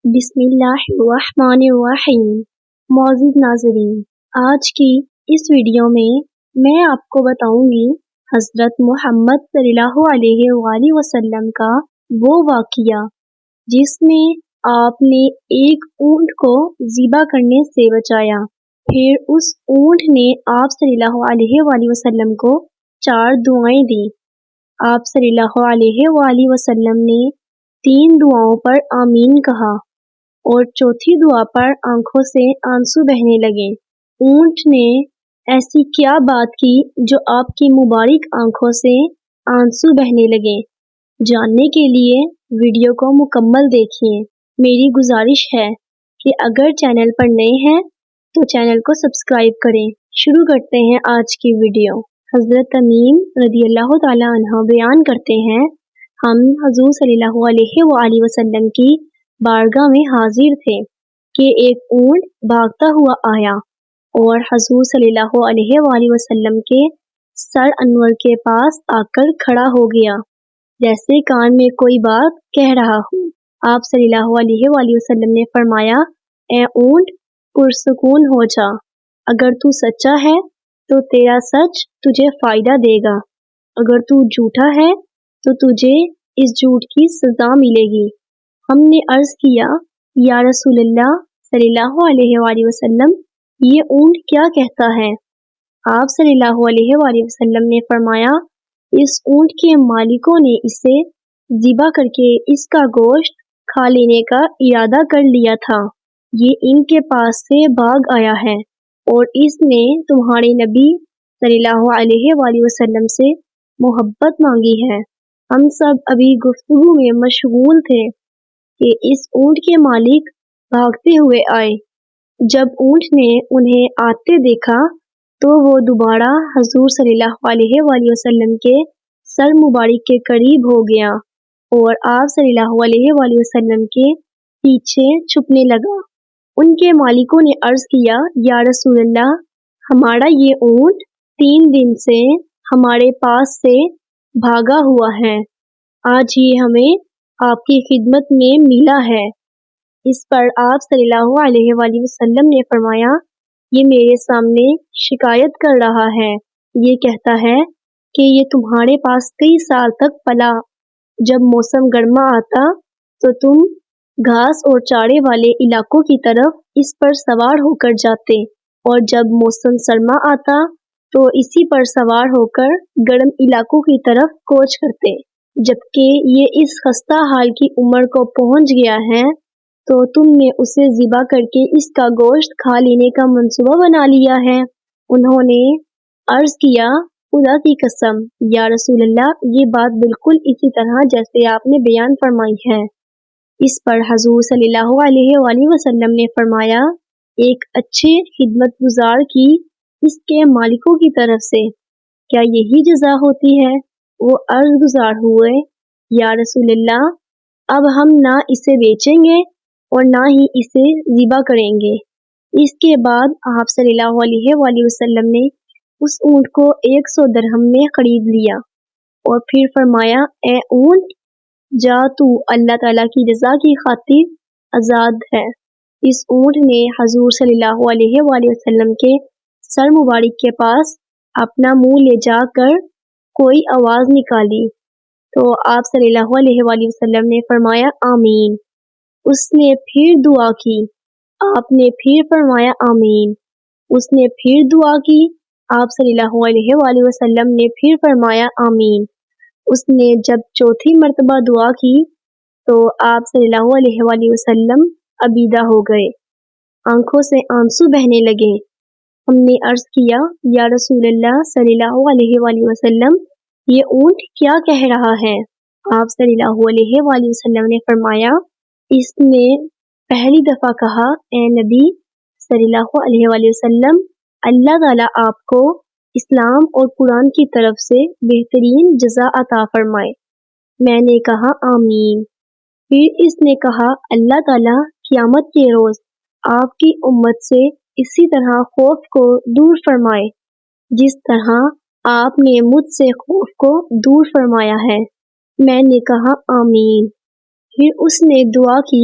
بسم اللہ الرحمن الرحیم۔ معزز ناظرین، آج کی اس ویڈیو میں آپ کو بتاؤں گی حضرت محمد صلی اللہ علیہ وآلہ وسلم کا وہ واقعہ جس میں آپ نے ایک اونٹ کو ذبح کرنے سے بچایا، پھر اس اونٹ نے آپ صلی اللہ علیہ وآلہ وسلم کو 4 دعائیں دی۔ آپ صلی اللہ علیہ وآلہ وسلم نے 3 دعاؤں پر آمین کہا اور چوتھی دعا پر آنکھوں سے آنسو بہنے لگے۔ اونٹ نے ایسی کیا بات کی جو آپ کی مبارک آنکھوں سے آنسو بہنے لگے؟ جاننے کے لیے ویڈیو کو مکمل دیکھیے۔ میری گزارش ہے کہ اگر چینل پر نئے ہیں تو چینل کو سبسکرائب کریں۔ شروع کرتے ہیں آج کی ویڈیو۔ حضرت تمیم رضی اللہ تعالیٰ عنہ بیان کرتے ہیں، ہم حضور صلی اللہ علیہ وآلہ وسلم کی بارگاہ میں حاضر تھے کہ ایک اونٹ بھاگتا ہوا آیا اور حضور صلی اللہ علیہ وآلہ وسلم کے سر انور کے پاس آ کر کھڑا ہو گیا، جیسے کان میں کوئی بات کہہ رہا ہو۔ آپ صلی اللہ علیہ وآلہ وسلم نے فرمایا، اے اونٹ، پرسکون ہو جا، اگر تو سچا ہے تو تیرا سچ تجھے فائدہ دے گا، اگر تو جھوٹا ہے تو تجھے اس جھوٹ کی سزا ملے گی۔ ہم نے عرض کیا، یا رسول اللہ صلی اللہ علیہ وآلہ وسلم، یہ اونٹ کیا کہتا ہے؟ آپ صلی اللہ علیہ وآلہ وسلم نے فرمایا، اس اونٹ کے مالکوں نے اسے ذبح کر کے اس کا گوشت کھا لینے کا ارادہ کر لیا تھا، یہ ان کے پاس سے بھاگ آیا ہے اور اس نے تمہارے نبی صلی اللہ علیہ وآلہ وسلم سے محبت مانگی ہے۔ ہم سب ابھی گفتگو میں مشغول تھے کہ اس اونٹ کے مالک بھاگتے ہوئے آئے۔ جب اونٹ نے انہیں آتے دیکھا تو وہ دوبارہ حضور صلی اللہ علیہ وآلہ وسلم کے سر مبارک کے قریب ہو گیا اور آپ صلی اللہ علیہ وآلہ وسلم کے پیچھے چھپنے لگا۔ ان کے مالکوں نے عرض کیا، یا رسول اللہ، ہمارا یہ اونٹ 3 دن سے ہمارے پاس سے بھاگا ہوا ہے، آج یہ ہمیں آپ کی خدمت میں ملا ہے۔ اس پر آپ صلی اللہ علیہ وآلہ وسلم نے فرمایا، یہ میرے سامنے شکایت کر رہا ہے، یہ کہتا ہے کہ یہ تمہارے پاس کئی سال تک پلا، جب موسم گرما آتا تو تم گھاس اور چارے والے علاقوں کی طرف اس پر سوار ہو کر جاتے اور جب موسم سرما آتا تو اسی پر سوار ہو کر گرم علاقوں کی طرف کوچ کرتے۔ جبکہ یہ اس خستہ حال کی عمر کو پہنچ گیا ہے تو تم نے اسے ذبح کر کے اس کا گوشت کھا لینے کا منصوبہ بنا لیا ہے۔ انہوں نے عرض کیا، خدا کی قسم یا رسول اللہ، یہ بات بالکل اسی طرح جیسے آپ نے بیان فرمائی ہے۔ اس پر حضور صلی اللہ علیہ وآلہ وسلم نے فرمایا، ایک اچھے خدمت گزار کی اس کے مالکوں کی طرف سے کیا یہی جزا ہوتی ہے؟ وہ عرض گزار ہوئے، یا رسول اللہ، اب ہم نہ اسے بیچیں گے اور نہ ہی اسے ذبح کریں گے۔ اس کے بعد آپ صلی اللہ علیہ وآلہ وسلم نے اس اونٹ کو 100 درہم میں خرید لیا اور پھر فرمایا، اے اونٹ، جا تو اللہ تعالیٰ کی رضا کی خاطر آزاد ہے۔ اس اونٹ نے حضور صلی اللہ علیہ وآلہ وسلم کے سر مبارک کے پاس اپنا منہ لے جا کر کوئی آواز نکالی تو آپ صلی اللہ علیہ وآلہ وسلم نے فرمایا، آمین۔ اس نے پھر دعا کی، آپ نے پھر فرمایا، آمین۔ اس نے پھر دعا کی، آپ صلی اللہ علیہ وآلہ وسلم نے پھر فرمایا، آمین۔ اس نے جب چوتھی مرتبہ دعا کی تو آپ صلی اللہ علیہ وآلہ وسلم عبیدہ ہو گئے، آنکھوں سے آنسو بہنے لگے۔ ہم نے عرض کیا، یا رسول اللہ صلی اللہ علیہ وآلہ وسلم، یہ اونٹ کیا کہہ رہا ہے؟ آپ صلی اللہ علیہ وآلہ وسلم نے فرمایا، اس نے پہلی دفعہ کہا، اے نبی صلی اللہ علیہ وآلہ وسلم، اللہ تعالیٰ آپ کو اسلام اور قرآن کی طرف سے بہترین جزا عطا فرمائے۔ میں نے کہا، آمین۔ پھر اس نے کہا، اللہ تعالیٰ قیامت کے روز آپ کی امت سے اسی طرح خوف کو دور فرمائے جس طرح آپ نے مجھ سے خوف کو دور فرمایا ہے۔ میں نے کہا، آمین۔ پھر اس نے دعا کی،